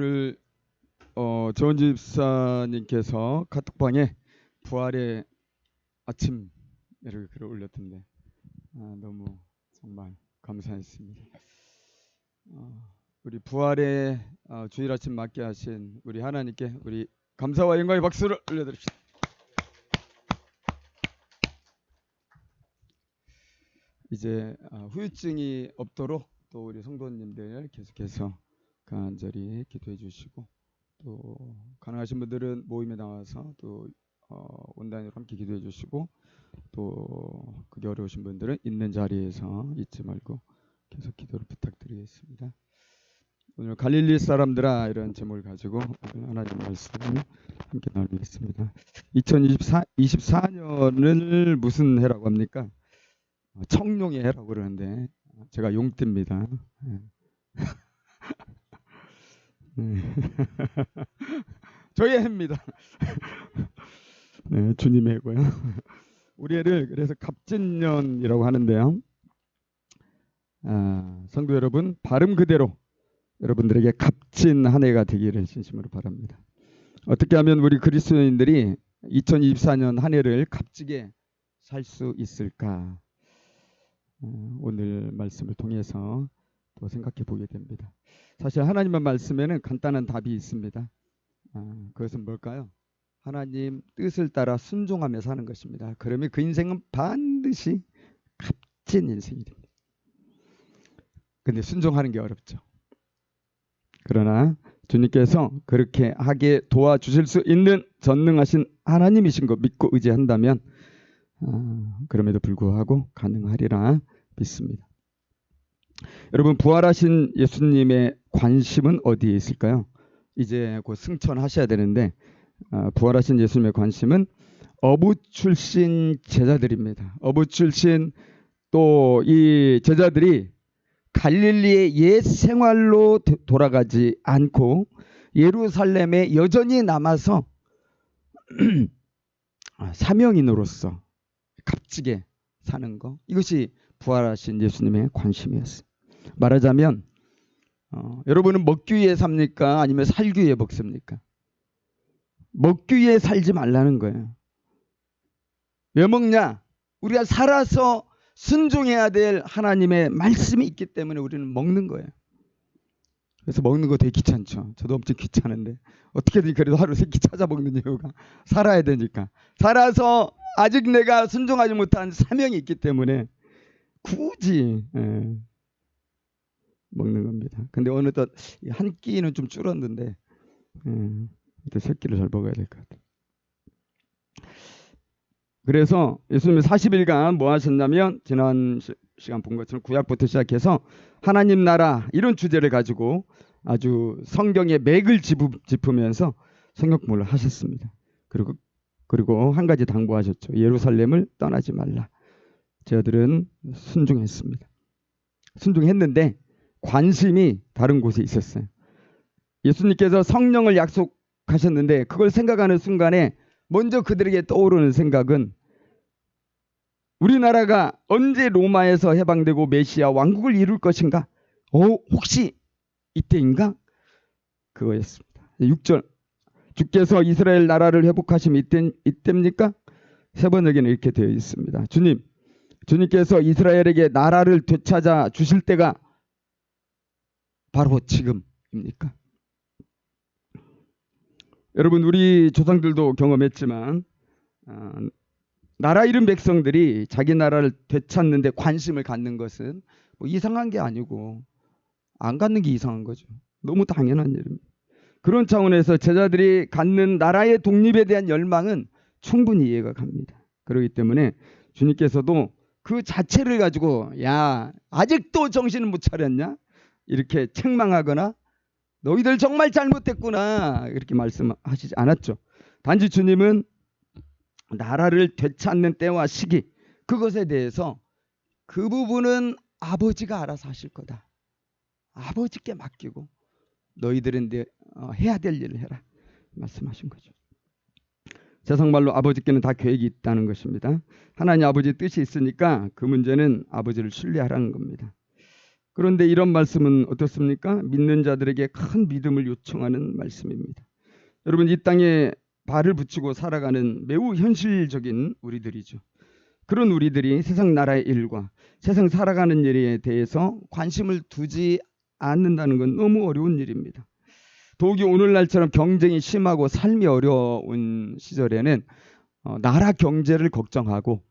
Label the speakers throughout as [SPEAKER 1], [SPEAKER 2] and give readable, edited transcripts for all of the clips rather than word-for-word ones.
[SPEAKER 1] 오늘 조은지 집사님께서 카톡방에 부활의 아침 이렇게 글을 올렸던데 너무 정말 감사했습니다. 우리 부활의 주일 아침 맞게 하신 우리 하나님께 우리 감사와 영광의 박수를 올려드립시다. 이제 후유증이 없도록 또 우리 성도님들 계속해서 간절히 기도해 주시고 또 가능하신 분들은 모임에 나와서 또 온라인으로 함께 기도해 주시고 또 그게 어려우신 분들은 있는 자리에서 잊지 말고 계속 기도를 부탁드리겠습니다. 오늘 갈릴리 사람들아 이런 제목을 가지고 하나님 말씀을 함께 나누겠습니다. 2024년을 무슨 해라고 합니까? 청룡의 해라고 그러는데 제가 용띠입니다. 네. 저의 해입니다. 네, 주님의 해고요. 우리 해를 그래서 갑진년이라고 하는데요. 성도 여러분, 발음 그대로 여러분들에게 값진 한 해가 되기를 진심으로 바랍니다. 어떻게 하면 우리 그리스도인들이 2024년 한 해를 값지게 살 수 있을까? 오늘 말씀을 통해서 또 생각해 보게 됩니다. 사실 하나님의 말씀에는 간단한 답이 있습니다. 그것은 뭘까요? 하나님 뜻을 따라 순종하며 사는 것입니다. 그러면 그 인생은 반드시 값진 인생이 됩니다. 근데 순종하는 게 어렵죠. 그러나 주님께서 그렇게 하게 도와주실 수 있는 전능하신 하나님이신 거 믿고 의지한다면 그럼에도 불구하고 가능하리라 믿습니다. 여러분, 부활하신 예수님의 관심은 어디에 있을까요? 이제 곧 승천하셔야 되는데 부활하신 예수님의 관심은 어부 출신 제자들입니다. 어부 출신 또 이 제자들이 갈릴리의 옛 생활로 돌아가지 않고 예루살렘에 여전히 남아서 사명인으로서 값지게 사는 거, 이것이 부활하신 예수님의 관심이었어요. 말하자면 여러분은 먹기 위해 삽니까? 아니면 살기 위해 먹습니까? 먹기 위해 살지 말라는 거예요. 왜 먹냐? 우리가 살아서 순종해야 될 하나님의 말씀이 있기 때문에 우리는 먹는 거예요. 그래서 먹는 거 되게 귀찮죠. 저도 엄청 귀찮은데 어떻게든 그래도 하루 세 끼 찾아 먹는 이유가 살아야 되니까. 살아서 아직 내가 순종하지 못한 사명이 있기 때문에 굳이 먹는 겁니다. 근데 어느덧 한 끼는 좀 줄었는데 세 끼를 잘 먹어야 될 것 같아요. 그래서 예수님이 40일간 뭐 하셨냐면 지난 시간 본 것처럼 구약부터 시작해서 하나님 나라 이런 주제를 가지고 아주 성경의 맥을 짚으면서 성경 공부를 하셨습니다. 그리고 한 가지 당부하셨죠. 예루살렘을 떠나지 말라. 저들은 순종했습니다. 순종했는데 관심이 다른 곳에 있었어요. 예수님께서 성령을 약속하셨는데 그걸 생각하는 순간에 먼저 그들에게 떠오르는 생각은 우리나라가 언제 로마에서 해방되고 메시아 왕국을 이룰 것인가? 혹시 이때인가? 그거였습니다. 6절 주께서 이스라엘 나라를 회복하시면 이때입니까? 세 번역에는 이렇게 되어 있습니다. 주님께서 이스라엘에게 나라를 되찾아 주실 때가 바로 지금입니까? 여러분, 우리 조상들도 경험했지만 나라 잃은 백성들이 자기 나라를 되찾는 데 관심을 갖는 것은 뭐 이상한 게 아니고 안 갖는 게 이상한 거죠. 너무 당연한 일입니다. 그런 차원에서 제자들이 갖는 나라의 독립에 대한 열망은 충분히 이해가 갑니다. 그렇기 때문에 주님께서도 그 자체를 가지고 야 아직도 정신을 못 차렸냐? 이렇게 책망하거나 너희들 정말 잘못했구나 이렇게 말씀하시지 않았죠. 단지 주님은 나라를 되찾는 때와 시기 그것에 대해서 그 부분은 아버지가 알아서 하실 거다. 아버지께 맡기고 너희들은 해야 될 일을 해라 말씀하신 거죠. 세상말로 아버지께는 다 계획이 있다는 것입니다. 하나님 아버지 뜻이 있으니까 그 문제는 아버지를 신뢰하라는 겁니다. 그런데 이런 말씀은 어떻습니까? 믿는 자들에게 큰 믿음을 요청하는 말씀입니다. 여러분, 이 땅에 발을 붙이고 살아가는 매우 현실적인 우리들이죠. 그런 우리들이 세상 나라의 일과 세상 살아가는 일에 대해서 관심을 두지 않는다는 건 너무 어려운 일입니다. 더욱이 오늘날처럼 경쟁이 심하고 삶이 어려운 시절에는 나라 경제를 걱정하고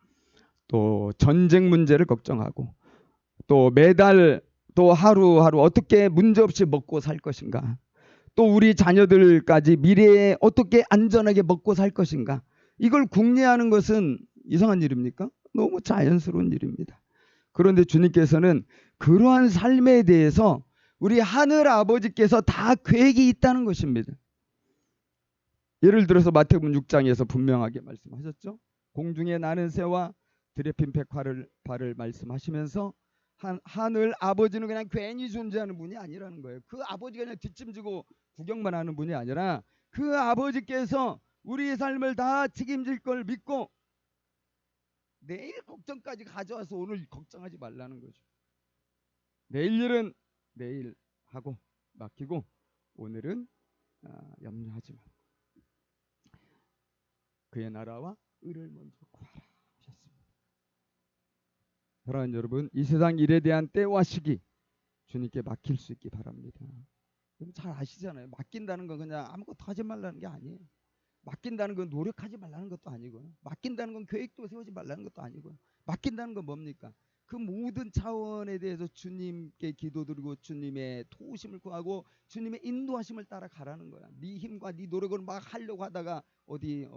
[SPEAKER 1] 또 전쟁 문제를 걱정하고 또 매달 또 하루하루 어떻게 문제없이 먹고 살 것인가, 또 우리 자녀들까지 미래에 어떻게 안전하게 먹고 살 것인가, 이걸 궁리하는 것은 이상한 일입니까? 너무 자연스러운 일입니다. 그런데 주님께서는 그러한 삶에 대해서 우리 하늘 아버지께서 다 계획이 있다는 것입니다. 예를 들어서 마태복음 6장에서 분명하게 말씀하셨죠. 공중에 나는 새와 들에 핀 백화를 발을 말씀하시면서 하늘 아버지는 그냥 괜히 존재하는 분이 아니라는 거예요. 그 아버지가 그냥 뒷짐지고 구경만 하는 분이 아니라 그 아버지께서 우리의 삶을 다 책임질 걸 믿고 내일 걱정까지 가져와서 오늘 걱정하지 말라는 거죠. 내일 일은 내일 하고 맡기고 오늘은 염려하지 말고 그의 나라와 의를 먼저 구하라 하셨습니다. 사랑하는 여러분, 이 세상 일에 대한 때와 시기 주님께 맡길 수 있기 바랍니다. 잘 아시잖아요. 맡긴다는 건 그냥 아무것도 하지 말라는 게 아니에요. 맡긴다는 건 노력하지 말라는 것도 아니고요. 맡긴다는 건 계획도 세우지 말라는 것도 아니고요. 맡긴다는 건 뭡니까? 그 모든 차원에 대해서 주님께 기도드리고 주님의 도우심을 구하고 주님의 인도하심을 따라 가라는 거야. 네 힘과 네 노력을 막 하려고 하다가 어디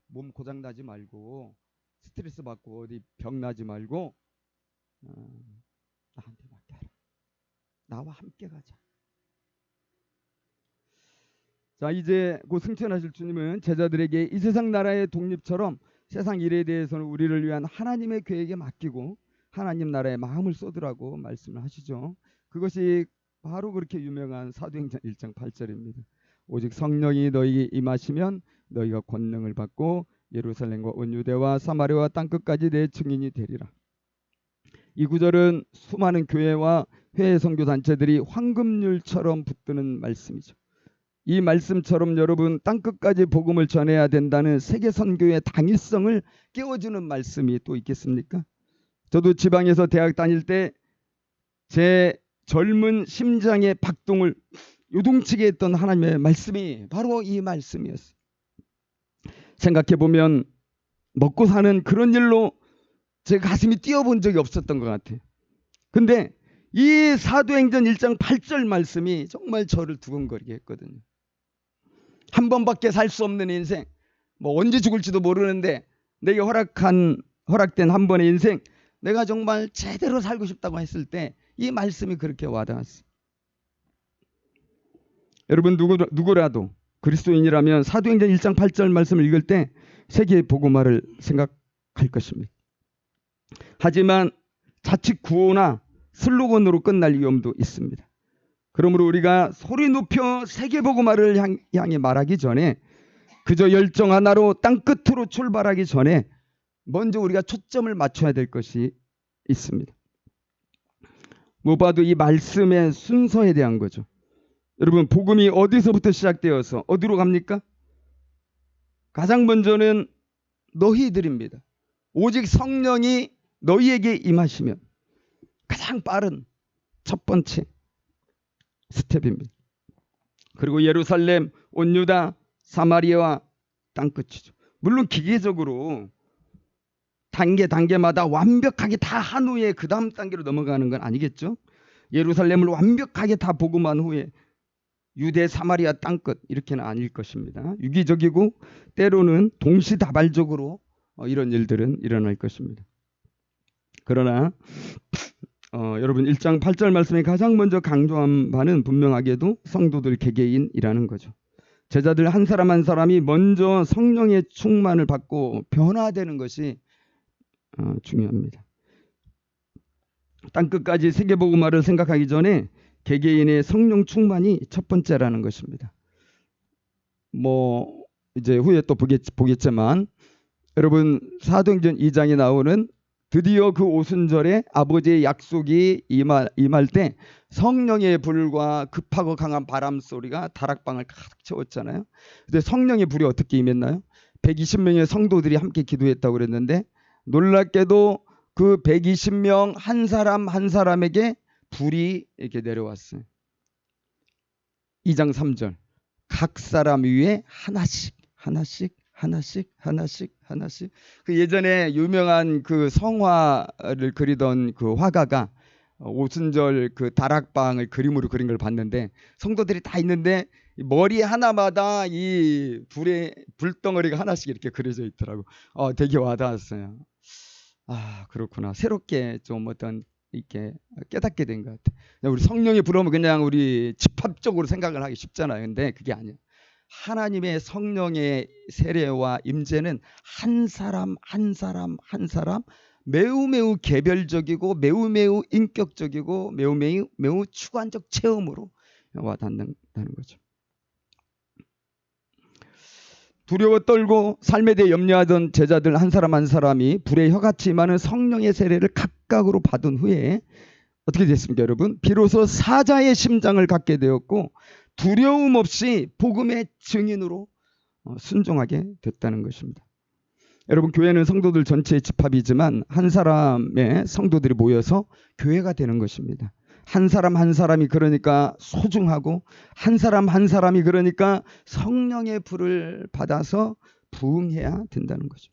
[SPEAKER 1] 몸 고장 나지 말고 스트레스 받고 어디 병 나지 말고 나한테 맡겨라. 나와 함께 가자. 자, 이제 곧 승천하실 주님은 제자들에게 이 세상 나라의 독립처럼 세상 일에 대해서는 우리를 위한 하나님의 계획에 맡기고 하나님 나라에 마음을 쏟으라고 말씀을 하시죠. 그것이 바로 그렇게 유명한 사도행전 1장 8절입니다. 오직 성령이 너희에게 임하시면 너희가 권능을 받고 예루살렘과 온 유대와 사마리아와 땅끝까지 내 증인이 되리라. 이 구절은 수많은 교회와 해외 선교 단체들이 황금률처럼 붙드는 말씀이죠. 이 말씀처럼 여러분, 땅끝까지 복음을 전해야 된다는 세계 선교의 당위성을 깨워주는 말씀이 또 있겠습니까? 저도 지방에서 대학 다닐 때 제 젊은 심장의 박동을 요동치게 했던 하나님의 말씀이 바로 이 말씀이었어요. 생각해보면 먹고 사는 그런 일로 제 가슴이 뛰어본 적이 없었던 것 같아요. 근데 이 사도행전 1장 8절 말씀이 정말 저를 두근거리게 했거든요. 한 번밖에 살 수 없는 인생, 뭐 언제 죽을지도 모르는데 내게 허락된 한 번의 인생, 내가 정말 제대로 살고 싶다고 했을 때 이 말씀이 그렇게 와닿았어요. 여러분, 누구라도 그리스도인이라면 사도행전 1장 8절 말씀을 읽을 때 세계 복음화를 생각할 것입니다. 하지만 자칫 구호나 슬로건으로 끝날 위험도 있습니다. 그러므로 우리가 소리 높여 세계 복음화를 향해 말하기 전에, 그저 열정 하나로 땅끝으로 출발하기 전에 먼저 우리가 초점을 맞춰야 될 것이 있습니다. 무엇봐도 이 말씀의 순서에 대한 거죠. 여러분, 복음이 어디서부터 시작되어서 어디로 갑니까? 가장 먼저는 너희들입니다. 오직 성령이 너희에게 임하시면 가장 빠른 첫 번째 스텝입니다. 그리고 예루살렘, 온 유다, 사마리아와 땅끝이죠. 물론 기계적으로 단계마다 완벽하게 다 한 후에 그 다음 단계로 넘어가는 건 아니겠죠. 예루살렘을 완벽하게 다 복음한 후에 유대, 사마리아 땅끝, 이렇게는 아닐 것입니다. 유기적이고 때로는 동시다발적으로 이런 일들은 일어날 것입니다. 그러나 여러분, 1장 8절 말씀에 가장 먼저 강조한 바는 분명하게도 성도들 개개인이라는 거죠. 제자들 한 사람 한 사람이 먼저 성령의 충만을 받고 변화되는 것이 중요합니다. 땅끝까지 세계복음화를 생각하기 전에 개개인의 성령 충만이 첫 번째라는 것입니다. 뭐 이제 후에 또 보겠지만 여러분, 사도행전 2장에 나오는 드디어 그 오순절에 아버지의 약속이 임할 때 성령의 불과 급하고 강한 바람 소리가 다락방을 가득 채웠잖아요. 근데 성령의 불이 어떻게 임했나요? 120명의 성도들이 함께 기도했다고 그랬는데 놀랍게도 그 120명 한 사람 한 사람에게 불이 이렇게 내려왔어요. 2장 3절. 각 사람 위에 하나씩 하나씩 하나씩 하나씩 하나씩. 그 예전에 유명한 그 성화를 그리던 그 화가가 오순절 그 다락방을 그림으로 그린 걸 봤는데 성도들이 다 있는데 머리 하나마다 이 불덩어리가 하나씩 이렇게 그려져 있더라고. 되게 와닿았어요. 아, 그렇구나. 새롭게 좀 어떤 이렇게 깨닫게 된 것 같아. 우리 성령이 불어오면 그냥 우리 집합적으로 생각을 하기 쉽잖아요. 근데 그게 아니에요. 하나님의 성령의 세례와 임재는 한 사람 한 사람 한 사람 매우 매우 개별적이고 매우 매우 인격적이고 매우 매우 매우 주관적 체험으로 와닿는다는 거죠. 두려워 떨고 삶에 대해 염려하던 제자들 한 사람 한 사람이 불의 혀같이 임하는 성령의 세례를 각각으로 받은 후에 어떻게 됐습니까, 여러분? 비로소 사자의 심장을 갖게 되었고 두려움 없이 복음의 증인으로 순종하게 됐다는 것입니다. 여러분, 교회는 성도들 전체의 집합이지만 한 사람의 성도들이 모여서 교회가 되는 것입니다. 한 사람 한 사람이 그러니까 소중하고 한 사람 한 사람이 그러니까 성령의 불을 받아서 부응해야 된다는 거죠.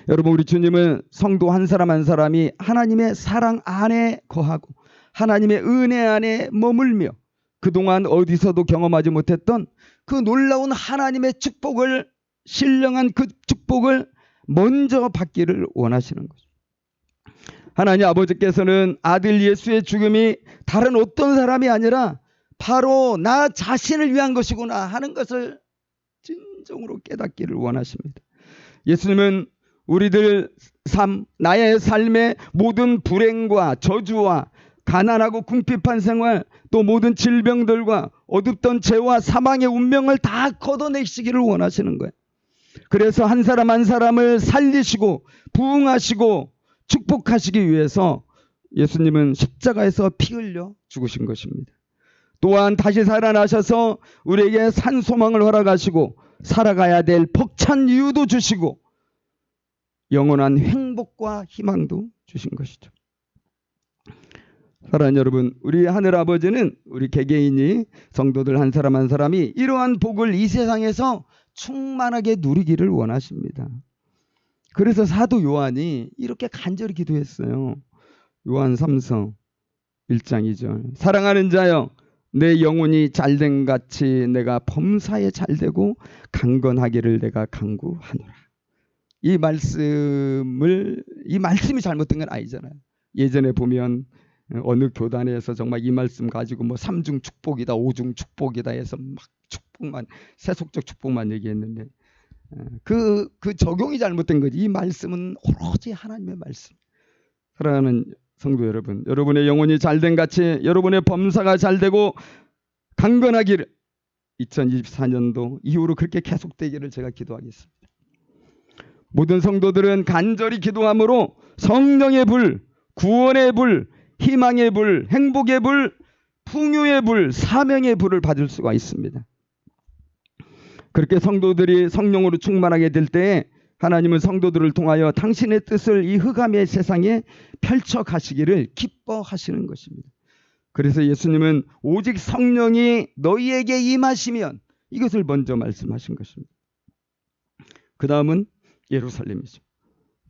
[SPEAKER 1] 여러분, 우리 주님은 성도 한 사람 한 사람이 하나님의 사랑 안에 거하고 하나님의 은혜 안에 머물며 그동안 어디서도 경험하지 못했던 그 놀라운 하나님의 축복을, 신령한 그 축복을 먼저 받기를 원하시는 거죠. 하나님 아버지께서는 아들 예수의 죽음이 다른 어떤 사람이 아니라 바로 나 자신을 위한 것이구나 하는 것을 진정으로 깨닫기를 원하십니다. 예수님은 우리들 나의 삶의 모든 불행과 저주와 가난하고 궁핍한 생활, 또 모든 질병들과 어둡던 죄와 사망의 운명을 다 걷어내시기를 원하시는 거예요. 그래서 한 사람 한 사람을 살리시고 부응하시고 축복하시기 위해서 예수님은 십자가에서 피 흘려 죽으신 것입니다. 또한 다시 살아나셔서 우리에게 산 소망을 허락하시고 살아가야 될 벅찬 이유도 주시고 영원한 행복과 희망도 주신 것이죠. 사랑하는 여러분, 우리 하늘 아버지는 우리 개개인이 성도들 한 사람 한 사람이 이러한 복을 이 세상에서 충만하게 누리기를 원하십니다. 그래서 사도 요한이 이렇게 간절히 기도했어요. 요한 3서 1장 2절. 사랑하는 자여, 내 영혼이 잘된 같이 내가 범사에 잘되고 강건하기를 내가 간구하노라. 이 말씀이 잘못된 건 아니잖아요. 예전에 보면 어느 교단에서 정말 이 말씀 가지고 뭐 3중 축복이다, 5중 축복이다 해서 막 축복만, 세속적 축복만 얘기했는데 그 적용이 잘못된 거지. 이 말씀은 오로지 하나님의 말씀. 사랑하는 성도 여러분, 여러분의 영혼이 잘된 같이 여러분의 범사가 잘되고 강건하기를 2024년도 이후로 그렇게 계속되기를 제가 기도하겠습니다. 모든 성도들은 간절히 기도함으로 성령의 불, 구원의 불, 희망의 불, 행복의 불, 풍요의 불, 사명의 불을 받을 수가 있습니다. 그렇게 성도들이 성령으로 충만하게 될 때에 하나님은 성도들을 통하여 당신의 뜻을 이 흑암의 세상에 펼쳐 가시기를 기뻐하시는 것입니다. 그래서 예수님은 오직 성령이 너희에게 임하시면 이것을 먼저 말씀하신 것입니다. 그 다음은 예루살렘이죠.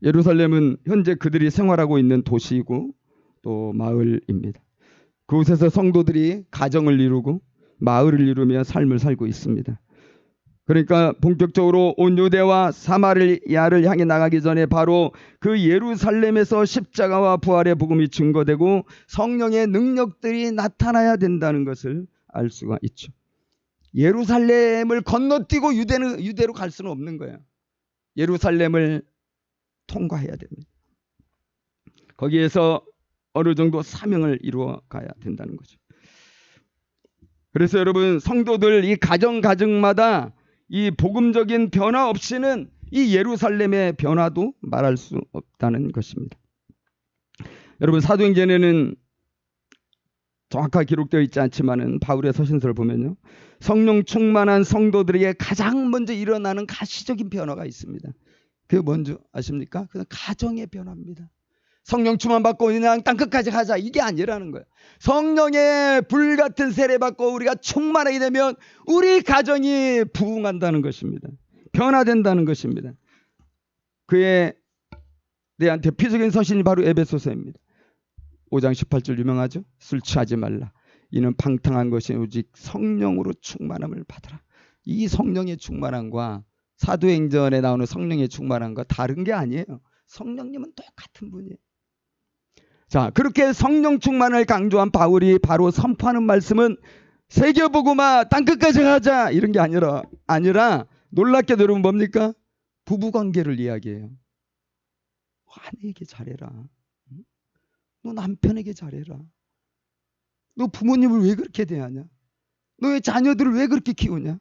[SPEAKER 1] 예루살렘은 현재 그들이 생활하고 있는 도시이고 또 마을입니다. 그곳에서 성도들이 가정을 이루고 마을을 이루며 삶을 살고 있습니다. 그러니까 본격적으로 온 유대와 사마리아를 향해 나가기 전에 바로 그 예루살렘에서 십자가와 부활의 복음이 증거되고 성령의 능력들이 나타나야 된다는 것을 알 수가 있죠. 예루살렘을 건너뛰고 유대로 갈 수는 없는 거예요. 예루살렘을 통과해야 됩니다. 거기에서 어느 정도 사명을 이루어 가야 된다는 거죠. 그래서 여러분, 성도들 이 가정마다 이 복음적인 변화 없이는 이 예루살렘의 변화도 말할 수 없다는 것입니다. 여러분, 사도행전에는 정확하게 기록되어 있지 않지만은 바울의 서신서를 보면요, 성령 충만한 성도들에게 가장 먼저 일어나는 가시적인 변화가 있습니다. 그게 뭔지 아십니까? 그건 가정의 변화입니다. 성령 충만 받고 그냥 땅끝까지 가자, 이게 아니라는 거예요. 성령의 불같은 세례 받고 우리가 충만하게 되면 우리 가정이 부흥한다는 것입니다. 변화된다는 것입니다. 그에 대한 대표적인 서신이 바로 에베소서입니다. 5장 18절 유명하죠. 술 취하지 말라. 이는 방탕한 것이 오직 성령으로 충만함을 받으라. 이 성령의 충만함과 사도행전에 나오는 성령의 충만함과 다른 게 아니에요. 성령님은 똑같은 분이에요. 자, 그렇게 성령 충만을 강조한 바울이 바로 선포하는 말씀은 세계복음화 땅끝까지 가자, 이런 게 아니라 놀랍게도 여러분 뭡니까? 부부관계를 이야기해요. 아내에게 잘해라. 너 남편에게 잘해라. 너 부모님을 왜 그렇게 대하냐? 너의 자녀들을 왜 그렇게 키우냐?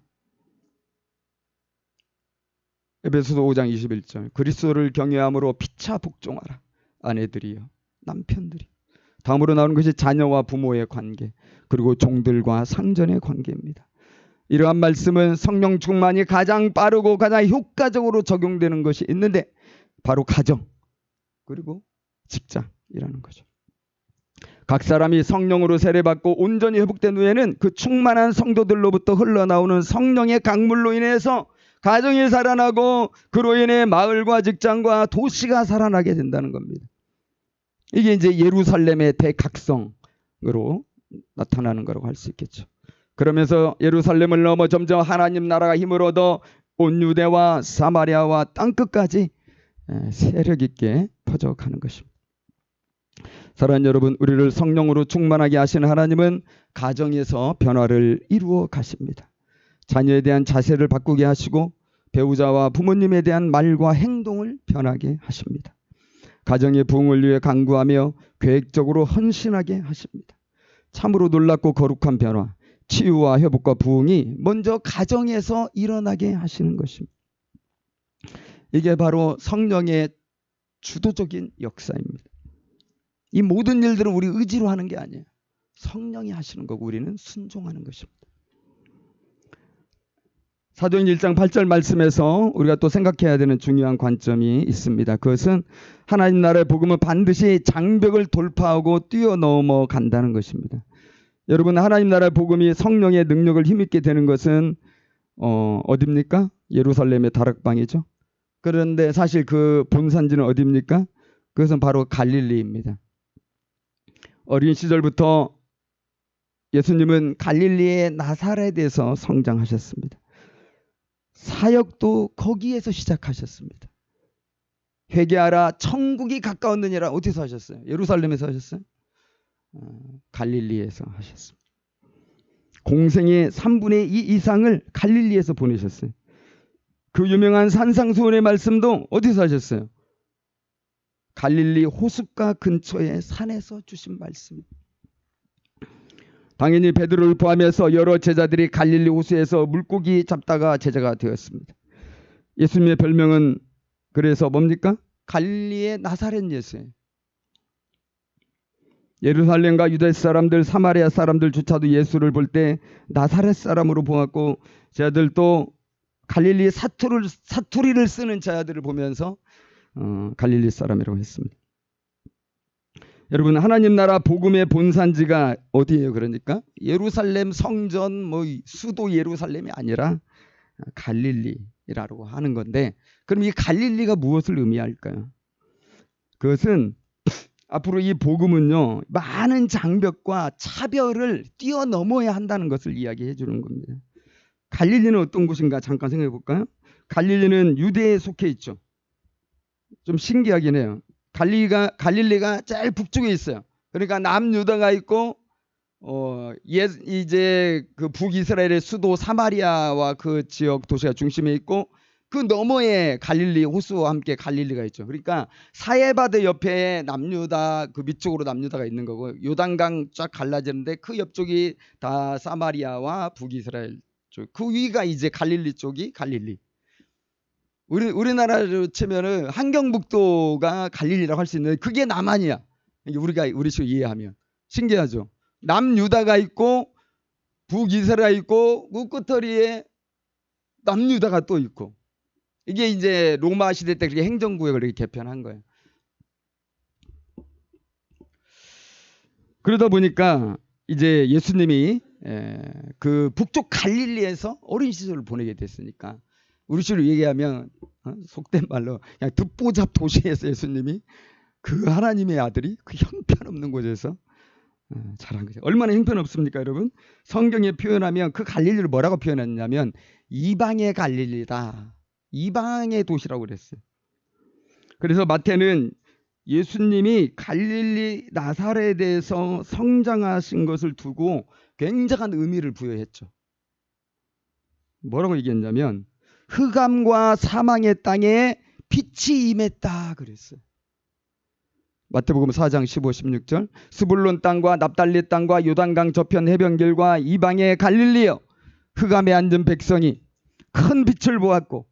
[SPEAKER 1] 에베소서 5장 21절. 그리스도를 경외함으로 피차 복종하라. 아내들이요, 남편들이. 다음으로 나오는 것이 자녀와 부모의 관계, 그리고 종들과 상전의 관계입니다. 이러한 말씀은 성령 충만이 가장 빠르고 가장 효과적으로 적용되는 것이 있는데 바로 가정, 그리고 직장이라는 거죠. 각 사람이 성령으로 세례받고 온전히 회복된 후에는 그 충만한 성도들로부터 흘러나오는 성령의 강물로 인해서 가정이 살아나고 그로 인해 마을과 직장과 도시가 살아나게 된다는 겁니다. 이게 이제 예루살렘의 대각성으로 나타나는 거라고 할 수 있겠죠. 그러면서 예루살렘을 넘어 점점 하나님 나라가 힘을 얻어 온 유대와 사마리아와 땅끝까지 세력 있게 퍼져가는 것입니다. 사랑하는 여러분, 우리를 성령으로 충만하게 하시는 하나님은 가정에서 변화를 이루어 가십니다. 자녀에 대한 자세를 바꾸게 하시고 배우자와 부모님에 대한 말과 행동을 변하게 하십니다. 가정의 부흥을 위해 강구하며 계획적으로 헌신하게 하십니다. 참으로 놀랍고 거룩한 변화, 치유와 회복과 부흥이 먼저 가정에서 일어나게 하시는 것입니다. 이게 바로 성령의 주도적인 역사입니다. 이 모든 일들은 우리 의지로 하는 게 아니에요. 성령이 하시는 거고 우리는 순종하는 것입니다. 사도행전 1장 8절 말씀에서 우리가 또 생각해야 되는 중요한 관점이 있습니다. 그것은 하나님 나라의 복음은 반드시 장벽을 돌파하고 뛰어넘어 간다는 것입니다. 여러분, 하나님 나라의 복음이 성령의 능력을 힘있게 되는 것은 어디입니까? 예루살렘의 다락방이죠. 그런데 사실 그 본산지는 어디입니까? 그것은 바로 갈릴리입니다. 어린 시절부터 예수님은 갈릴리의 나사렛에서 성장하셨습니다. 사역도 거기에서 시작하셨습니다. 회개하라, 천국이 가까웠느니라. 어디서 하셨어요? 예루살렘에서 하셨어요? 갈릴리에서 하셨습니다. 공생의 3분의 2 이상을 갈릴리에서 보내셨어요. 그 유명한 산상수훈의 말씀도 어디서 하셨어요? 갈릴리 호숫가 근처의 산에서 주신 말씀. 당연히 베드로를 포함해서 여러 제자들이 갈릴리 호수에서 물고기 잡다가 제자가 되었습니다. 예수님의 별명은 그래서 뭡니까? 갈릴리의 나사렛 예수예요. 예루살렘과 유대 사람들, 사마리아 사람들조차도 예수를 볼 때 나사렛 사람으로 보았고, 제자들도 갈릴리 사투리를 쓰는 자들을 보면서 갈릴리 사람이라고 했습니다. 여러분, 하나님 나라 복음의 본산지가 어디예요? 그러니까 예루살렘 성전 수도 예루살렘이 아니라 갈릴리라고 하는 건데, 그럼 이 갈릴리가 무엇을 의미할까요? 그것은 앞으로 이 복음은요, 많은 장벽과 차별을 뛰어넘어야 한다는 것을 이야기해 주는 겁니다. 갈릴리는 어떤 곳인가 잠깐 생각해 볼까요? 갈릴리는 유대에 속해 있죠. 좀 신기하긴 해요. 갈릴리가 제일 북쪽에 있어요. 그러니까 남유다가 있고 이제 그 북이스라엘의 수도 사마리아와 그 지역 도시가 중심에 있고, 그 너머에 갈릴리 호수와 함께 갈릴리가 있죠. 그러니까 사해바드 옆에 남유다, 그 밑쪽으로 남유다가 있는 거고, 요단강 쫙 갈라지는데 그 옆쪽이 다 사마리아와 북이스라엘 쪽, 그 위가 이제 갈릴리 쪽이 갈릴리. 우리나라로 치면은 한경북도가 갈릴리라고 할 수 있는데 그게 남한이야. 이게 우리 식으로 이해하면 신기하죠. 남유다가 있고 북이스라엘 있고 그 끝터리에 남유다가 또 있고 이게 이제 로마 시대 때 그렇게 행정구역을 이렇게 개편한 거예요. 그러다 보니까 이제 예수님이 그 북쪽 갈릴리에서 어린 시절을 보내게 됐으니까 우리 식으로 얘기하면 속된 말로 그냥 듣보잡 도시에서 예수님이 그 하나님의 아들이 그 형편없는 곳에서 자란 거죠. 얼마나 형편없습니까, 여러분? 성경에 표현하면 그 갈릴리를 뭐라고 표현했냐면 이방의 갈릴리다. 이방의 도시라고 그랬어요. 그래서 마태는 예수님이 갈릴리 나사렛에서 성장하신 것을 두고 굉장한 의미를 부여했죠. 뭐라고 얘기했냐면 흑암과 사망의 땅에 빛이 임했다 그랬어요. 마태복음 4장 15, 16절 스불론 땅과 납달리 땅과 요단강 저편 해변길과 이방의 갈릴리여 흑암에 앉은 백성이 큰 빛을 보았고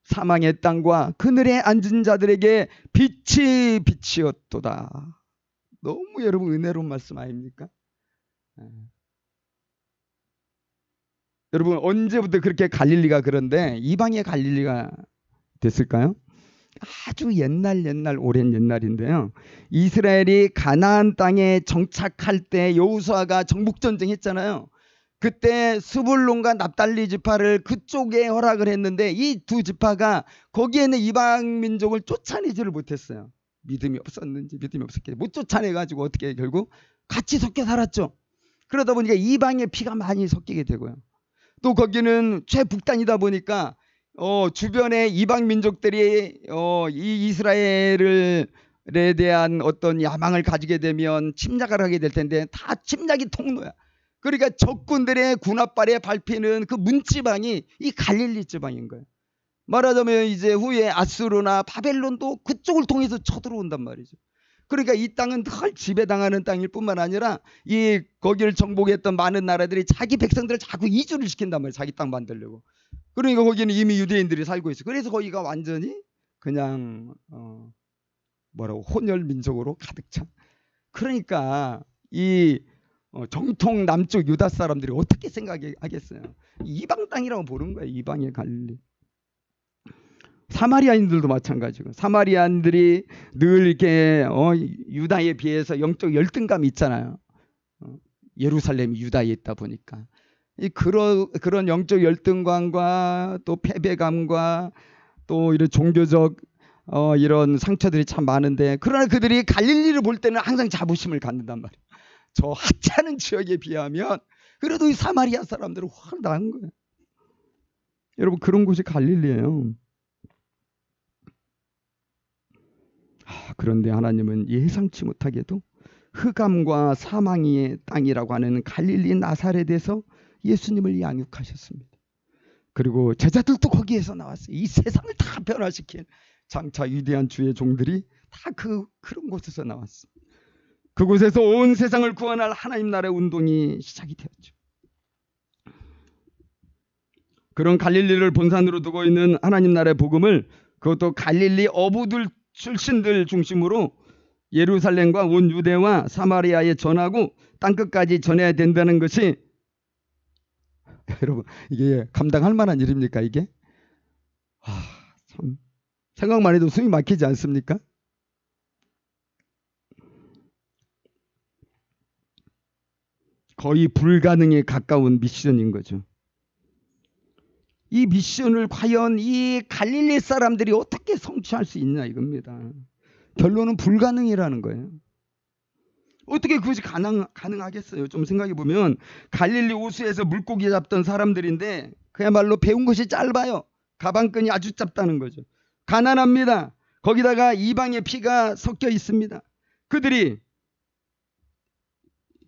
[SPEAKER 1] 사망의 땅과 그늘에 앉은 자들에게 빛이 빛이었도다. 너무 여러분 은혜로운 말씀 아닙니까? 여러분 언제부터 그렇게 갈릴리가 그런데 이방의 갈릴리가 됐을까요? 아주 옛날 오랜 옛날인데요. 이스라엘이 가나안 땅에 정착할 때 여호수아가 정복전쟁 했잖아요. 그때 스불론과 납달리 지파를 그쪽에 허락을 했는데 이 두 지파가 거기에는 이방 민족을 쫓아내지를 못했어요. 믿음이 없었는지 믿음이 없었겠지 못 쫓아내가지고 어떻게 결국 같이 섞여 살았죠. 그러다 보니까 이방의 피가 많이 섞이게 되고요. 또 거기는 최북단이다 보니까 주변의 이방 민족들이 이 이스라엘에 대한 어떤 야망을 가지게 되면 침략을 하게 될 텐데 다 침략이 통로야. 그러니까 적군들의 군합발에 밟히는 그 문지방이 이 갈릴리 지방인 거예요. 말하자면 이제 후에 아수르나 바벨론도 그쪽을 통해서 쳐들어온단 말이죠. 그러니까 이 땅은 늘 지배당하는 땅일 뿐만 아니라 이 거기를 정복했던 많은 나라들이 자기 백성들을 자꾸 이주를 시킨단 말이에요. 자기 땅 만들려고. 그러니까 거기는 이미 유대인들이 살고 있어요. 그래서 거기가 완전히 그냥 뭐라고 혼혈 민족으로 가득 찬. 그러니까 이 정통 남쪽 유다 사람들이 어떻게 생각하겠어요? 이방 땅이라고 보는 거예요. 이방의 갈릴리. 사마리아인들도 마찬가지고 사마리아인들이 늘 이렇게 유다에 비해서 영적 열등감이 있잖아요. 예루살렘이 유다에 있다 보니까 그런 영적 열등감과 또 패배감과 또 이런 종교적 이런 상처들이 참 많은데 그러나 그들이 갈릴리를 볼 때는 항상 자부심을 갖는단 말이에요. 저 하찮은 지역에 비하면 그래도 이 사마리아 사람들은 훨씬 나은 거예요. 여러분 그런 곳이 갈릴리예요. 그런데 하나님은 예상치 못하게도 흑암과 사망의 땅이라고 하는 갈릴리 나사렛에서 예수님을 양육하셨습니다. 그리고 제자들도 거기에서 나왔어요. 이 세상을 다 변화시킨 장차 위대한 주의 종들이 다 그런 곳에서 나왔어요. 그곳에서 온 세상을 구원할 하나님 나라의 운동이 시작이 되었죠. 그런 갈릴리를 본산으로 두고 있는 하나님 나라의 복음을 그것도 갈릴리 어부들 출신들 중심으로 예루살렘과 온 유대와 사마리아에 전하고 땅끝까지 전해야 된다는 것이 여러분 이게 감당할 만한 일입니까 이게? 참 생각만 해도 숨이 막히지 않습니까? 거의 불가능에 가까운 미션인 거죠. 이 미션을 과연 이 갈릴리 사람들이 어떻게 성취할 수 있냐 이겁니다. 결론은 불가능이라는 거예요. 어떻게 그것이 가능하겠어요? 좀 생각해 보면 갈릴리 호수에서 물고기 잡던 사람들인데 그야말로 배운 것이 짧아요. 가방끈이 아주 짧다는 거죠. 가난합니다. 거기다가 이방의 피가 섞여 있습니다. 그들이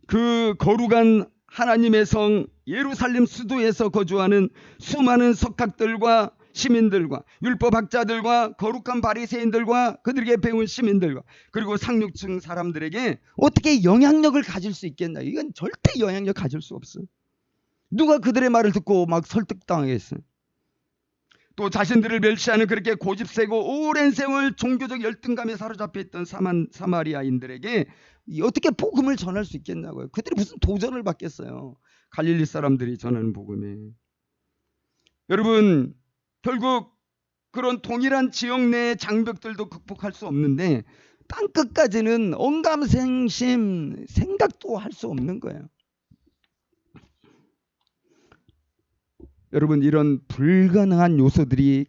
[SPEAKER 1] 그 거룩한 하나님의 성 예루살렘 수도에서 거주하는 수많은 석학들과 시민들과 율법학자들과 거룩한 바리새인들과 그들에게 배운 시민들과 그리고 상류층 사람들에게 어떻게 영향력을 가질 수 있겠나? 이건 절대 영향력 가질 수 없어요. 누가 그들의 말을 듣고 막 설득당하겠어요? 또 자신들을 멸시하는 그렇게 고집세고 오랜 세월 종교적 열등감에 사로잡혀 있던 사마리아인들에게 어떻게 복음을 전할 수 있겠냐고요. 그들이 무슨 도전을 받겠어요. 갈릴리 사람들이 전하는 복음에. 여러분, 결국 그런 동일한 지역 내의 장벽들도 극복할 수 없는데 땅끝까지는 언감생심 생각도 할 수 없는 거예요. 여러분, 이런 불가능한 요소들이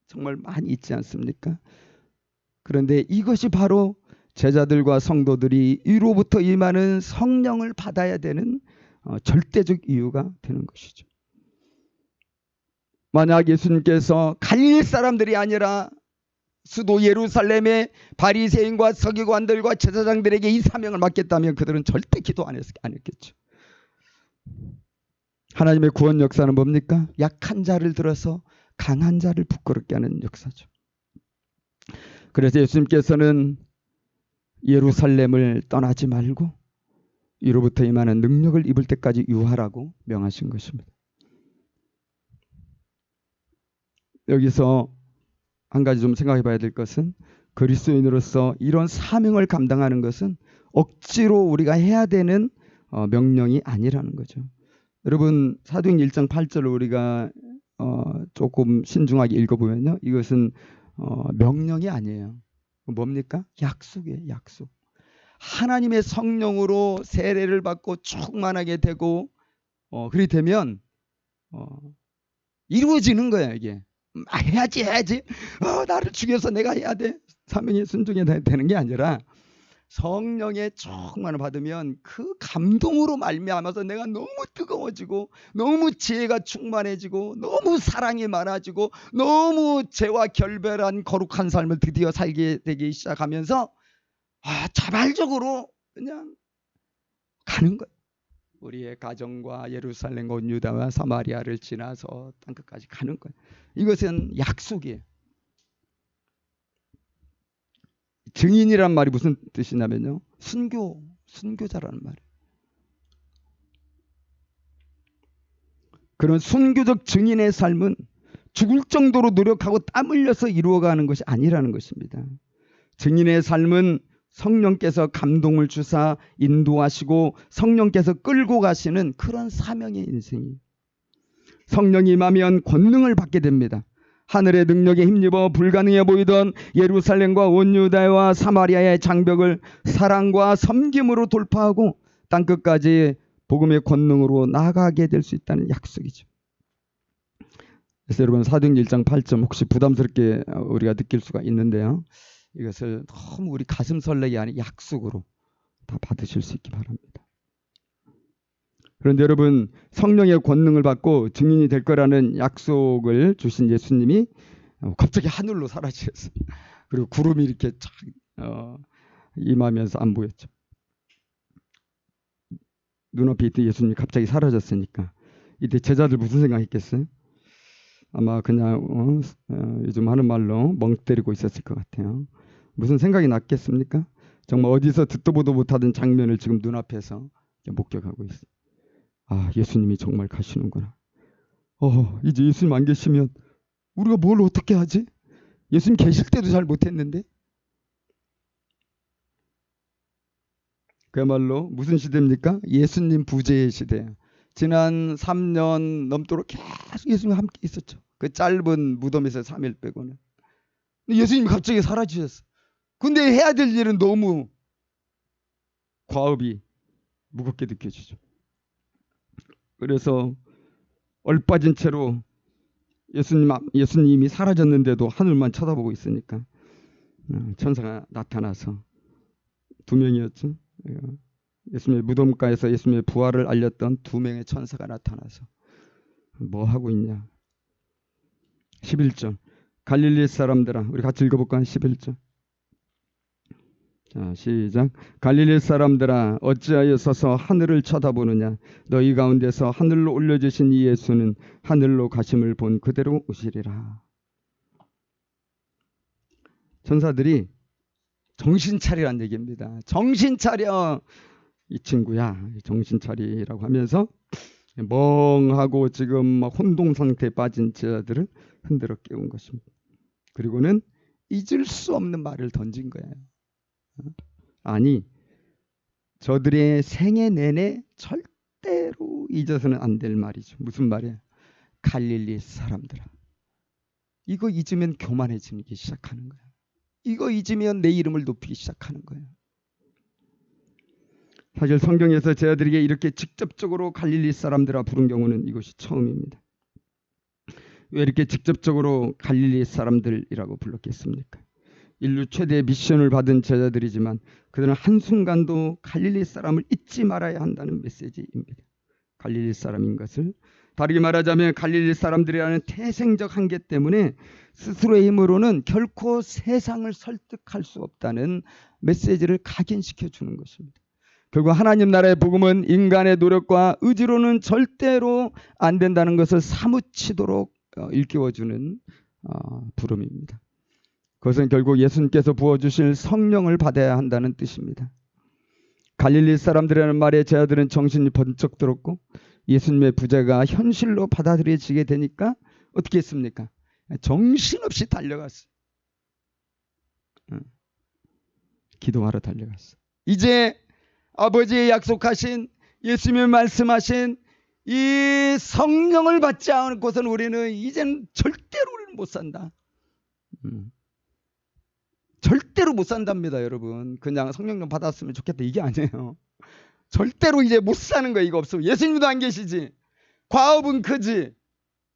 [SPEAKER 1] 정말 많이 있지 않습니까? 그런데 이것이 바로 제자들과 성도들이 위로부터 임하는 성령을 받아야 되는 절대적 이유가 되는 것이죠. 만약 예수님께서 갈릴리 사람들이 아니라 수도 예루살렘의 바리새인과 서기관들과 제사장들에게 이 사명을 맡겼다면 그들은 절대 기도 안 했겠죠. 하나님의 구원 역사는 뭡니까? 약한 자를 들어서 강한 자를 부끄럽게 하는 역사죠. 그래서 예수님께서는 예루살렘을 떠나지 말고 이로부터 임하는 능력을 입을 때까지 유하라고 명하신 것입니다. 여기서 한 가지 좀 생각해 봐야 될 것은 그리스도인으로서 이런 사명을 감당하는 것은 억지로 우리가 해야 되는 명령이 아니라는 거죠. 여러분, 사도행 1장 8절을 우리가 조금 신중하게 읽어보면요, 이것은 명령이 아니에요. 뭡니까? 약속이에요. 약속. 하나님의 성령으로 세례를 받고 충만하게 되고 그리 되면 이루어지는 거예요. 이게 해야지 나를 죽여서 내가 해야 돼, 사명에 순종해야 되는 게 아니라 성령의 충만을 받으면 그 감동으로 말미암아서 내가 너무 뜨거워지고 너무 지혜가 충만해지고 너무 사랑이 많아지고 너무 죄와 결별한 거룩한 삶을 드디어 살게 되기 시작하면서 자발적으로 그냥 가는 거예요. 우리의 가정과 예루살렘과 온 유다와 사마리아를 지나서 땅끝까지 가는 거예요. 이것은 약속이에요. 증인이란 말이 무슨 뜻이냐면요, 순교자라는 말이에요. 그런 순교적 증인의 삶은 죽을 정도로 노력하고 땀 흘려서 이루어가는 것이 아니라는 것입니다. 증인의 삶은 성령께서 감동을 주사 인도하시고 성령께서 끌고 가시는 그런 사명의 인생이에요. 성령이 임하면 권능을 받게 됩니다. 하늘의 능력에 힘입어 불가능해 보이던 예루살렘과 온 유다와 사마리아의 장벽을 사랑과 섬김으로 돌파하고 땅끝까지 복음의 권능으로 나아가게 될 수 있다는 약속이죠. 그래서 여러분, 사도행전 1장 8절 혹시 부담스럽게 우리가 느낄 수가 있는데요, 이것을 너무 우리 가슴 설레게 하는 약속으로 다 받으실 수 있기 바랍니다. 그런데 여러분, 성령의 권능을 받고 증인이 될 거라는 약속을 주신 예수님이 갑자기 하늘로 사라지셨어요. 그리고 구름이 이렇게 쫙 임하면서 안 보였죠. 눈앞에 있던 예수님이 갑자기 사라졌으니까 이때 제자들 무슨 생각했겠어요? 아마 그냥 요즘 하는 말로 멍 때리고 있었을 것 같아요. 무슨 생각이 났겠습니까? 정말 어디서 듣도 보도 못하던 장면을 지금 눈앞에서 목격하고 있어요. 예수님이 정말 가시는구나. 이제 예수님 안 계시면 우리가 뭘 어떻게 하지? 예수님 계실 때도 잘 못했는데. 그야말로 무슨 시대입니까? 예수님 부재의 시대예요. 지난 3년 넘도록 계속 예수님 함께 있었죠. 그 짧은 무덤에서 3일 빼고는. 근데 예수님이 갑자기 사라지셨어. 근데 해야 될 일은 너무 과업이 무겁게 느껴지죠. 그래서 얼빠진 채로 예수님이 사라졌는데도 하늘만 쳐다보고 있으니까 천사가 나타나서 2명이었죠. 예수님의 무덤가에서 예수님의 부활을 알렸던 2명의 천사가 나타나서 뭐 하고 있냐. 11절. 갈릴리 사람들아, 우리 같이 읽어볼까요? 11절. 자, 시작. 갈릴리 사람들아, 어찌하여 서서 하늘을 쳐다보느냐. 너희 가운데서 하늘로 올려주신 이 예수는 하늘로 가심을 본 그대로 오시리라. 천사들이 정신 차리란 얘기입니다. 정신 차려, 이 친구야, 정신 차리라고 하면서 멍하고 지금 막 혼동 상태에 빠진 제자들을 흔들어 깨운 것입니다. 그리고는 잊을 수 없는 말을 던진 거예요. 아니, 저들의 생애 내내 절대로 잊어서는 안 될 말이죠. 무슨 말이에요? 갈릴리 사람들아, 이거 잊으면 교만해지기 시작하는 거예요. 이거 잊으면 내 이름을 높이기 시작하는 거예요. 사실 성경에서 제자들에게 이렇게 직접적으로 갈릴리 사람들아 부른 경우는 이것이 처음입니다. 왜 이렇게 직접적으로 갈릴리 사람들이라고 불렀겠습니까? 인류 최대의 미션을 받은 제자들이지만 그들은 한순간도 갈릴리 사람을 잊지 말아야 한다는 메시지입니다. 갈릴리 사람인 것을, 다르게 말하자면 갈릴리 사람들이라는 태생적 한계 때문에 스스로의 힘으로는 결코 세상을 설득할 수 없다는 메시지를 각인시켜 주는 것입니다. 결국 하나님 나라의 복음은 인간의 노력과 의지로는 절대로 안 된다는 것을 사무치도록 일깨워주는 부름입니다. 그것은 결국 예수님께서 부어주실 성령을 받아야 한다는 뜻입니다. 갈릴리 사람들이라는 말에 제자들은 정신이 번쩍 들었고 예수님의 부재가 현실로 받아들여지게 되니까 어떻게 했습니까? 정신없이 달려갔어요. 기도하러 달려갔어. 이제 아버지의 약속하신, 예수님이 말씀하신 이 성령을 받지 않고서는 우리는 이제는 절대로 우리는 못 산다. 절대로 못 산답니다, 여러분. 그냥 성령님 받았으면 좋겠다 이게 아니에요. 절대로 이제 못 사는 거야. 이거 없으면. 예수님도 안 계시지. 과업은 크지.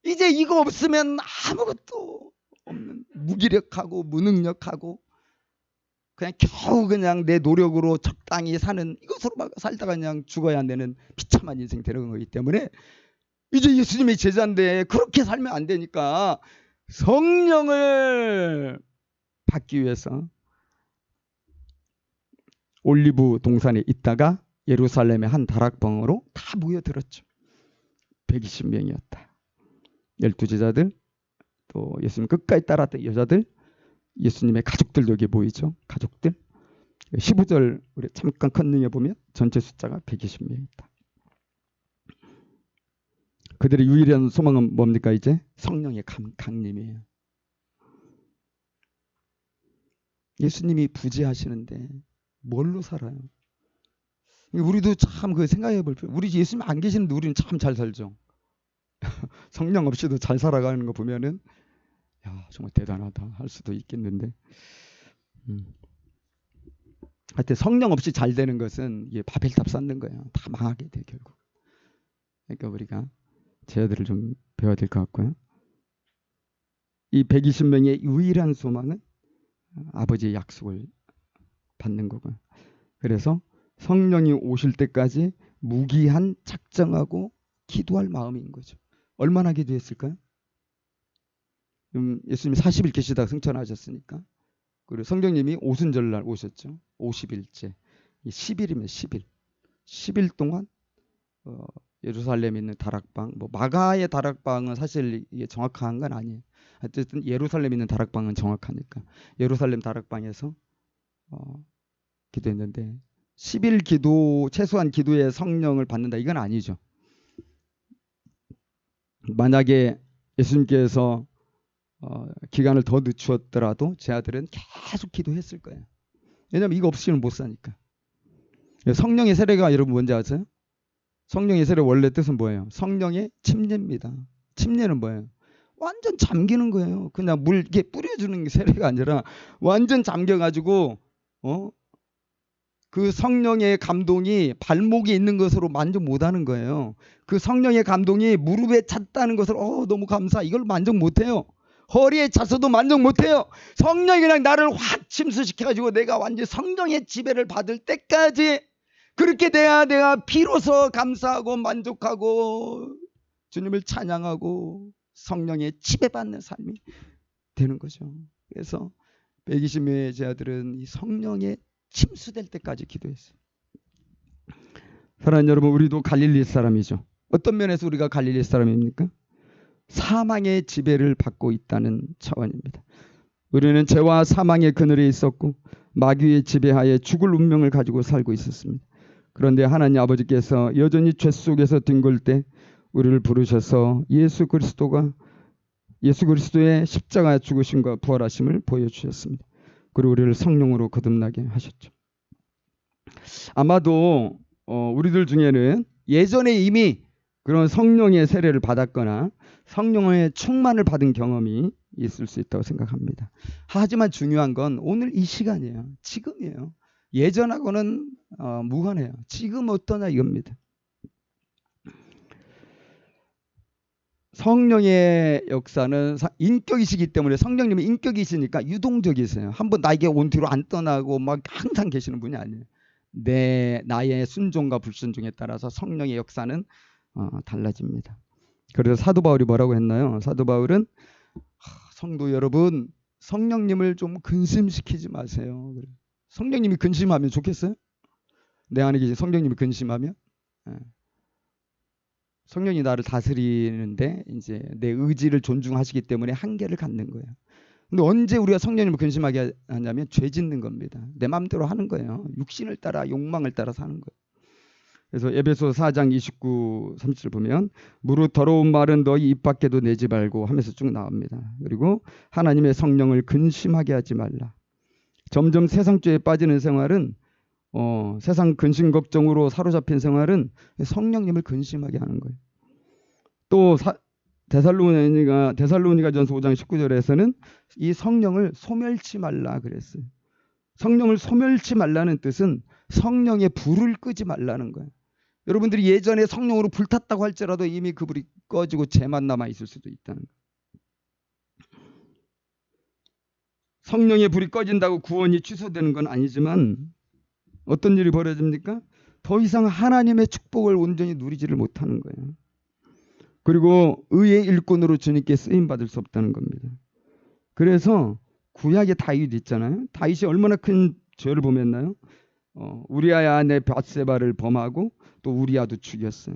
[SPEAKER 1] 이제 이거 없으면 아무것도 없는, 무기력하고 무능력하고 그냥 겨우 그냥 내 노력으로 적당히 사는, 이것으로 막 살다가 그냥 죽어야 되는 비참한 인생 되는 거기 때문에 이제 예수님의 제자인데 그렇게 살면 안 되니까 성령을 받기 위해서 올리브 동산에 있다가 예루살렘의 한 다락방으로 다 모여들었죠. 120명이었다. 12제자들, 또 예수님 끝까지 따랐던 여자들, 예수님의 가족들도 여기 보이죠. 가족들. 15절 우리 잠깐 컨닝해 보면 전체 숫자가 120명이다. 그들의 유일한 소망은 뭡니까? 이제 성령의 강림이에요. 예수님이 부재하시는데 뭘로 살아요? 우리도 참 그 생각해 볼 필요. 우리 예수님 안 계시는데 우리는 참 잘 살죠. 성령 없이도 잘 살아가는 거 보면은 야, 정말 대단하다 할 수도 있겠는데. 하여튼 성령 없이 잘 되는 것은 이게 바벨탑 쌓는 거예요. 다 망하게 돼 결국. 그러니까 우리가 제자들을 좀 배워야 될 것 같고요. 이 120명의 유일한 소망은 아버지의 약속을 받는 거고요. 그래서 성령이 오실 때까지 무기한 작정하고 기도할 마음인 거죠. 얼마나 기도했을까요? 예수님이 40일 계시다가 승천하셨으니까. 그리고 성령님이 오순절날 오셨죠. 50일째. 10일이면 10일. 10일 동안 예루살렘에 있는 다락방, 뭐 마가의 다락방은 사실 이게 정확한 건 아니에요. 어쨌든 예루살렘에 있는 다락방은 정확하니까. 예루살렘 다락방에서 기도했는데 10일 기도, 최소한 기도에 성령을 받는다 이건 아니죠. 만약에 예수님께서 기간을 더 늦추었더라도 제 아들은 계속 기도했을 거예요. 왜냐하면 이거 없이는 못 사니까. 성령의 세례가 여러분 뭔지 아세요? 성령의 세례 원래 뜻은 뭐예요? 성령의 침례입니다. 침례는 뭐예요? 완전 잠기는 거예요. 그냥 물 이렇게 뿌려주는 게 세례가 아니라 완전 잠겨가지고 그 성령의 감동이 발목에 있는 것으로 만족 못하는 거예요. 그 성령의 감동이 무릎에 찼다는 것을 너무 감사, 이걸 만족 못해요. 허리에 찼어도 만족 못해요. 성령이 그냥 나를 확 침수시켜가지고 내가 완전 성령의 지배를 받을 때까지 그렇게 돼야 내가 비로소 감사하고 만족하고 주님을 찬양하고 성령의 지배받는 삶이 되는 거죠. 그래서 120명의 제자들은 이 성령의 침수될 때까지 기도했어요. 사랑하는 여러분, 우리도 갈릴리 사람이죠. 어떤 면에서 우리가 갈릴리 사람입니까? 사망의 지배를 받고 있다는 차원입니다. 우리는 죄와 사망의 그늘에 있었고 마귀의 지배하에 죽을 운명을 가지고 살고 있었습니다. 그런데 하나님 아버지께서 여전히 죄 속에서 뒹굴 때 우리를 부르셔서 예수 그리스도의 십자가 죽으심과 부활하심을 보여주셨습니다. 그리고 우리를 성령으로 거듭나게 하셨죠. 아마도 우리들 중에는 예전에 이미 그런 성령의 세례를 받았거나 성령의 충만을 받은 경험이 있을 수 있다고 생각합니다. 하지만 중요한 건 오늘 이 시간이에요. 지금이에요. 예전하고는 무관해요. 지금 어떠냐 이겁니다. 성령의 역사는 인격이시기 때문에, 성령님이 인격이시니까 유동적이세요. 한번 나에게 온 뒤로 안 떠나고 막 항상 계시는 분이 아니에요. 나의 순종과 불순종에 따라서 성령의 역사는 달라집니다. 그래서 사도 바울이 뭐라고 했나요? 사도 바울은 성도 여러분, 성령님을 좀 근심시키지 마세요. 성령님이 근심하면 좋겠어요? 내 안에 계신 성령님이 근심하면? 성령이 나를 다스리는데 이제 내 의지를 존중하시기 때문에 한계를 갖는 거예요. 근데 언제 우리가 성령님을 근심하게 하냐면 죄 짓는 겁니다. 내 마음대로 하는 거예요. 육신을 따라, 욕망을 따라 사는 거예요. 그래서 에베소 4장 29, 30절 보면 무릇 더러운 말은 너희 입 밖에도 내지 말고 하면서 쭉 나옵니다. 그리고 하나님의 성령을 근심하게 하지 말라. 점점 세상죄에 빠지는 생활은 세상 근심 걱정으로 사로잡힌 생활은 성령님을 근심하게 하는 거예요. 또 데살로니가전서 5장 19절에서는 이 성령을 소멸치 말라 그랬어요. 성령을 소멸치 말라는 뜻은 성령의 불을 끄지 말라는 거예요. 여러분들이 예전에 성령으로 불탔다고 할지라도 이미 그 불이 꺼지고 죄만 남아 있을 수도 있다는 거예요. 성령의 불이 꺼진다고 구원이 취소되는 건 아니지만 어떤 일이 벌어집니까? 더 이상 하나님의 축복을 온전히 누리지를 못하는 거예요. 그리고 의의 일꾼으로 주님께 쓰임받을 수 없다는 겁니다. 그래서 구약의 다윗 있잖아요. 다윗이 얼마나 큰 죄를 범했나요? 우리아의 아내 밧세바를 범하고 또 우리아도 죽였어요.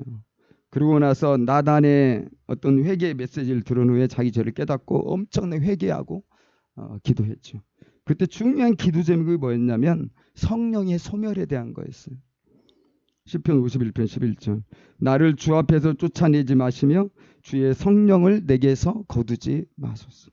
[SPEAKER 1] 그러고 나서 나단의 어떤 회개의 메시지를 들은 후에 자기 죄를 깨닫고 엄청나게 회개하고 기도했죠. 그때 중요한 기도 제목이 뭐였냐면 성령의 소멸에 대한 거였어요. 시편 51편 11절 나를 주 앞에서 쫓아내지 마시며 주의 성령을 내게서 거두지 마소서.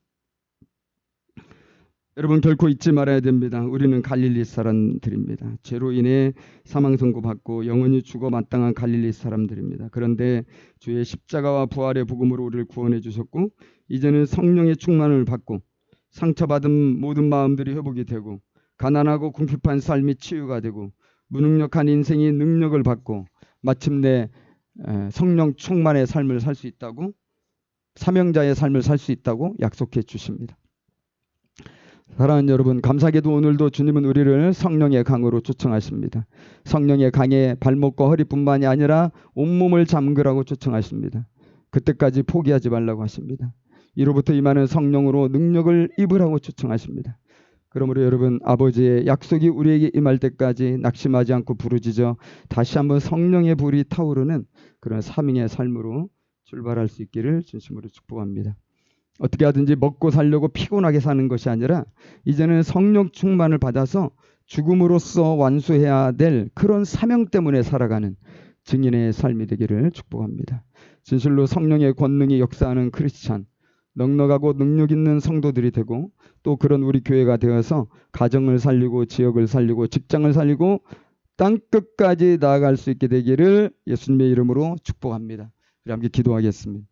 [SPEAKER 1] 여러분 결코 잊지 말아야 됩니다. 우리는 갈릴리 사람들입니다. 죄로 인해 사망 선고받고 영원히 죽어 마땅한 갈릴리 사람들입니다. 그런데 주의 십자가와 부활의 복음으로 우리를 구원해 주셨고 이제는 성령의 충만을 받고 상처받은 모든 마음들이 회복이 되고 가난하고 궁핍한 삶이 치유가 되고 무능력한 인생이 능력을 받고 마침내 성령 충만의 삶을 살 수 있다고, 사명자의 삶을 살 수 있다고 약속해 주십니다. 사랑하는 여러분, 감사하게도 오늘도 주님은 우리를 성령의 강으로 초청하십니다. 성령의 강에 발목과 허리뿐만이 아니라 온몸을 잠그라고 초청하십니다. 그때까지 포기하지 말라고 하십니다. 이로부터 임하는 성령으로 능력을 입으라고 초청하십니다. 그러므로 여러분, 아버지의 약속이 우리에게 임할 때까지 낙심하지 않고 부르짖어 다시 한번 성령의 불이 타오르는 그런 사명의 삶으로 출발할 수 있기를 진심으로 축복합니다. 어떻게 하든지 먹고 살려고 피곤하게 사는 것이 아니라 이제는 성령 충만을 받아서 죽음으로써 완수해야 될 그런 사명 때문에 살아가는 증인의 삶이 되기를 축복합니다. 진실로 성령의 권능이 역사하는 크리스찬, 넉넉하고 능력 있는 성도들이 되고 또 그런 우리 교회가 되어서 가정을 살리고 지역을 살리고 직장을 살리고 땅끝까지 나아갈 수 있게 되기를 예수님의 이름으로 축복합니다. 우리 함께 기도하겠습니다.